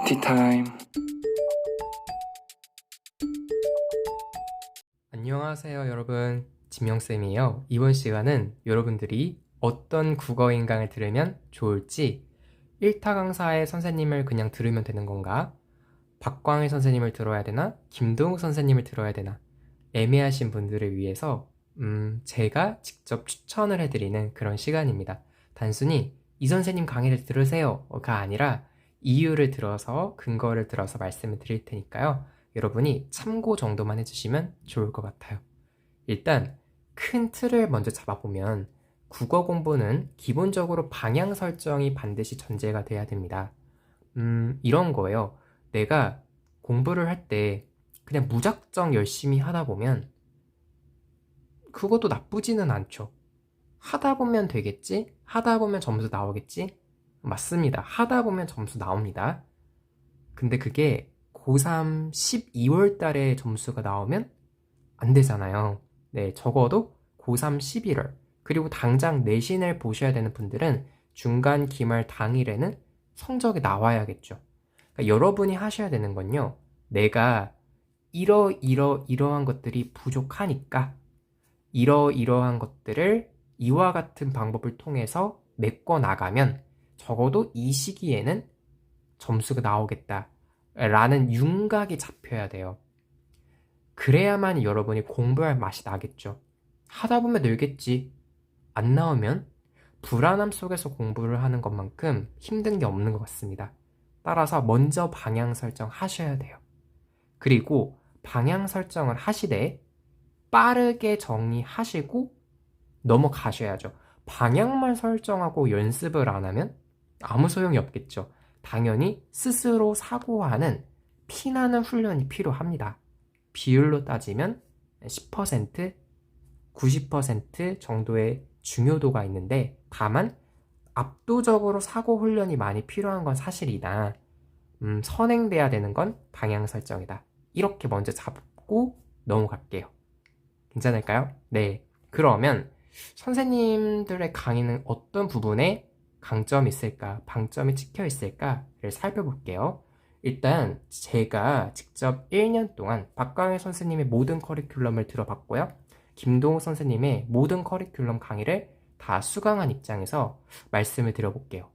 티타임. 안녕하세요 여러분, 지명쌤이에요. 이번 시간은 여러분들이 어떤 국어 인강을 들으면 좋을지, 1타 강사의 선생님을 그냥 들으면 되는 건가? 박광일 선생님을 들어야 되나? 김동욱 선생님을 들어야 되나? 애매하신 분들을 위해서 제가 직접 추천을 해드리는 그런 시간입니다. 단순히 이 선생님 강의를 들으세요가 아니라 이유를 들어서, 근거를 들어서 말씀을 드릴 테니까요. 여러분이 참고 정도만 해주시면 좋을 것 같아요. 일단 큰 틀을 먼저 잡아보면, 국어 공부는 기본적으로 방향 설정이 반드시 전제가 돼야 됩니다. 이런 거예요. 내가 공부를 할 때 그냥 무작정 열심히 하다 보면 그것도 나쁘지는 않죠. 하다 보면 되겠지? 하다 보면 점수 나오겠지? 맞습니다. 하다 보면 점수 나옵니다. 근데 그게 고3 12월 달에 점수가 나오면 안 되잖아요. 네, 적어도 고3 11월. 그리고 당장 내신을 보셔야 되는 분들은 중간 기말 당일에는 성적이 나와야겠죠. 그러니까 여러분이 하셔야 되는 건요, 내가 이러한 것들이 부족하니까 이러한 것들을 이와 같은 방법을 통해서 메꿔 나가면 적어도 이 시기에는 점수가 나오겠다 라는 윤곽이 잡혀야 돼요. 그래야만 여러분이 공부할 맛이 나겠죠. 하다 보면 늘겠지. 안 나오면 불안함 속에서 공부를 하는 것만큼 힘든 게 없는 것 같습니다. 따라서 먼저 방향 설정 하셔야 돼요. 그리고 방향 설정을 하시되 빠르게 정리하시고 넘어가셔야죠. 방향만 설정하고 연습을 안 하면 아무 소용이 없겠죠. 당연히 스스로 사고하는 피나는 훈련이 필요합니다. 비율로 따지면 10%, 90% 정도의 중요도가 있는데, 다만 압도적으로 사고 훈련이 많이 필요한 건 사실이다. 선행돼야 되는 건 방향 설정이다. 이렇게 먼저 잡고 넘어갈게요. 괜찮을까요? 네. 그러면 선생님들의 강의는 어떤 부분에 강점이 있을까, 방점이 찍혀 있을까를 살펴볼게요. 일단 제가 직접 1년 동안 박광일 선생님의 모든 커리큘럼을 들어봤고요. 김동욱 선생님의 모든 커리큘럼 강의를 다 수강한 입장에서 말씀을 드려볼게요.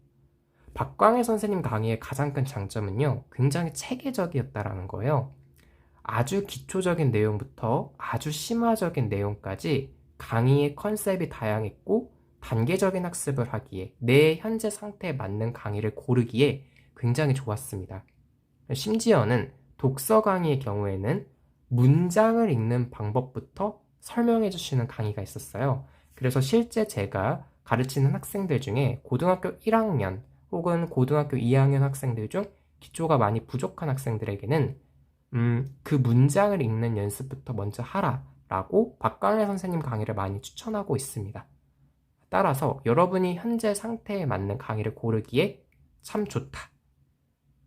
박광일 선생님 강의의 가장 큰 장점은요, 굉장히 체계적이었다라는 거예요. 아주 기초적인 내용부터 아주 심화적인 내용까지 강의의 컨셉이 다양했고, 단계적인 학습을 하기에, 내 현재 상태에 맞는 강의를 고르기에 굉장히 좋았습니다. 심지어는 독서 강의의 경우에는 문장을 읽는 방법부터 설명해 주시는 강의가 있었어요. 그래서 실제 제가 가르치는 학생들 중에 고등학교 1학년 혹은 고등학교 2학년 학생들 중 기초가 많이 부족한 학생들에게는 그 문장을 읽는 연습부터 먼저 하라 라고 박광일 선생님 강의를 많이 추천하고 있습니다. 따라서 여러분이 현재 상태에 맞는 강의를 고르기에 참 좋다.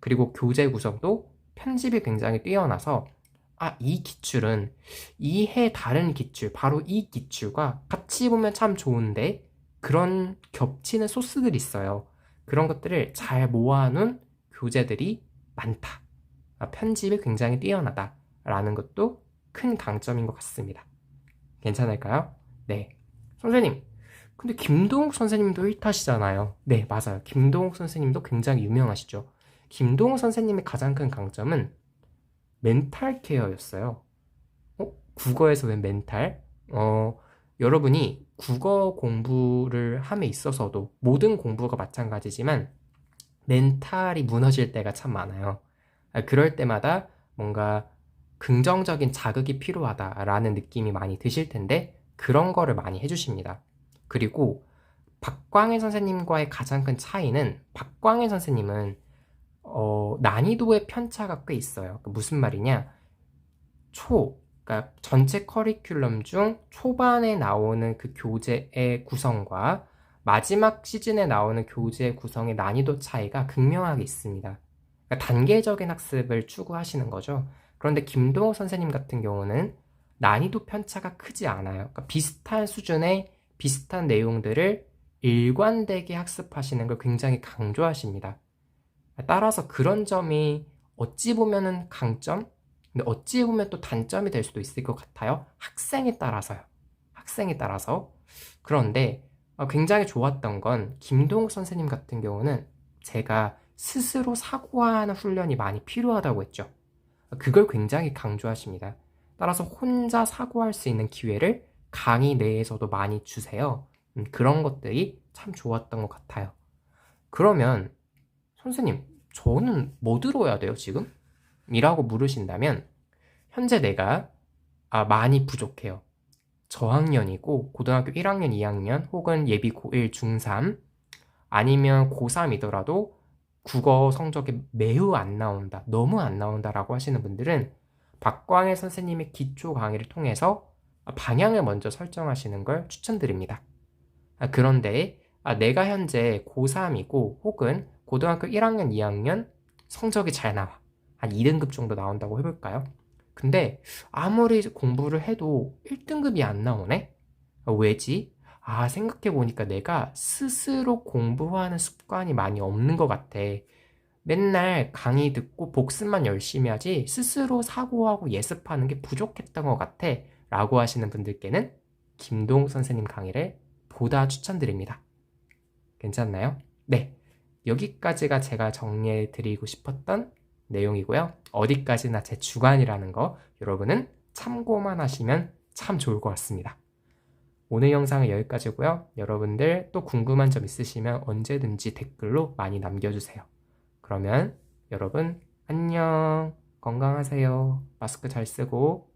그리고 교재 구성도 편집이 굉장히 뛰어나서, 이 기출은 이해 다른 기출, 바로 이 기출과 같이 보면 참 좋은데 그런 겹치는 소스들이 있어요. 그런 것들을 잘 모아놓은 교재들이 많다. 편집이 굉장히 뛰어나다 라는 것도 큰 강점인 것 같습니다. 괜찮을까요? 네. 선생님, 근데 김동욱 선생님도 1타시잖아요. 네, 맞아요. 김동욱 선생님도 굉장히 유명하시죠. 김동욱 선생님의 가장 큰 강점은 멘탈 케어였어요. 국어에서 왜 멘탈? 여러분이 국어 공부를 함에 있어서도, 모든 공부가 마찬가지지만 멘탈이 무너질 때가 참 많아요. 그럴 때마다 뭔가 긍정적인 자극이 필요하다라는 느낌이 많이 드실 텐데, 그런 거를 많이 해주십니다. 그리고 박광일 선생님과의 가장 큰 차이는, 박광일 선생님은 난이도의 편차가 꽤 있어요. 무슨 말이냐? 그러니까 전체 커리큘럼 중 초반에 나오는 그 교재의 구성과 마지막 시즌에 나오는 교재의 구성의 난이도 차이가 극명하게 있습니다. 그러니까 단계적인 학습을 추구하시는 거죠. 그런데 김동욱 선생님 같은 경우는 난이도 편차가 크지 않아요. 그러니까 비슷한 수준의 비슷한 내용들을 일관되게 학습하시는 걸 굉장히 강조하십니다. 따라서 그런 점이 어찌 보면은 강점, 근데 어찌 보면 또 단점이 될 수도 있을 것 같아요. 학생에 따라서요. 학생에 따라서. 그런데 굉장히 좋았던 건 김동욱 선생님 같은 경우는 제가 스스로 사고하는 훈련이 많이 필요하다고 했죠. 그걸 굉장히 강조하십니다. 따라서 혼자 사고할 수 있는 기회를 강의 내에서도 많이 주세요. 그런 것들이 참 좋았던 것 같아요. 그러면 선생님, 저는 뭐 들어야 돼요, 지금? 이라고 물으신다면 현재 내가 많이 부족해요. 저학년이고 고등학교 1학년, 2학년 혹은 예비 고1, 중3 아니면 고3이더라도 국어 성적이 매우 안 나온다, 너무 안 나온다라고 하시는 분들은 박광일 선생님의 기초 강의를 통해서 방향을 먼저 설정하시는 걸 추천드립니다. 그런데 내가 현재 고3이고 혹은 고등학교 1학년, 2학년 성적이 잘 나와. 한 2등급 정도 나온다고 해볼까요? 근데 아무리 공부를 해도 1등급이 안 나오네? 왜지? 생각해보니까 내가 스스로 공부하는 습관이 많이 없는 것 같아. 맨날 강의 듣고 복습만 열심히 하지 스스로 사고하고 예습하는 게 부족했던 것 같아. 라고 하시는 분들께는 김동욱 선생님 강의를 보다 추천드립니다. 괜찮나요? 네. 여기까지가 제가 정리해 드리고 싶었던 내용이고요. 어디까지나 제 주관이라는 거 여러분은 참고만 하시면 참 좋을 것 같습니다. 오늘 영상은 여기까지고요. 여러분들 또 궁금한 점 있으시면 언제든지 댓글로 많이 남겨주세요. 그러면 여러분 안녕. 건강하세요. 마스크 잘 쓰고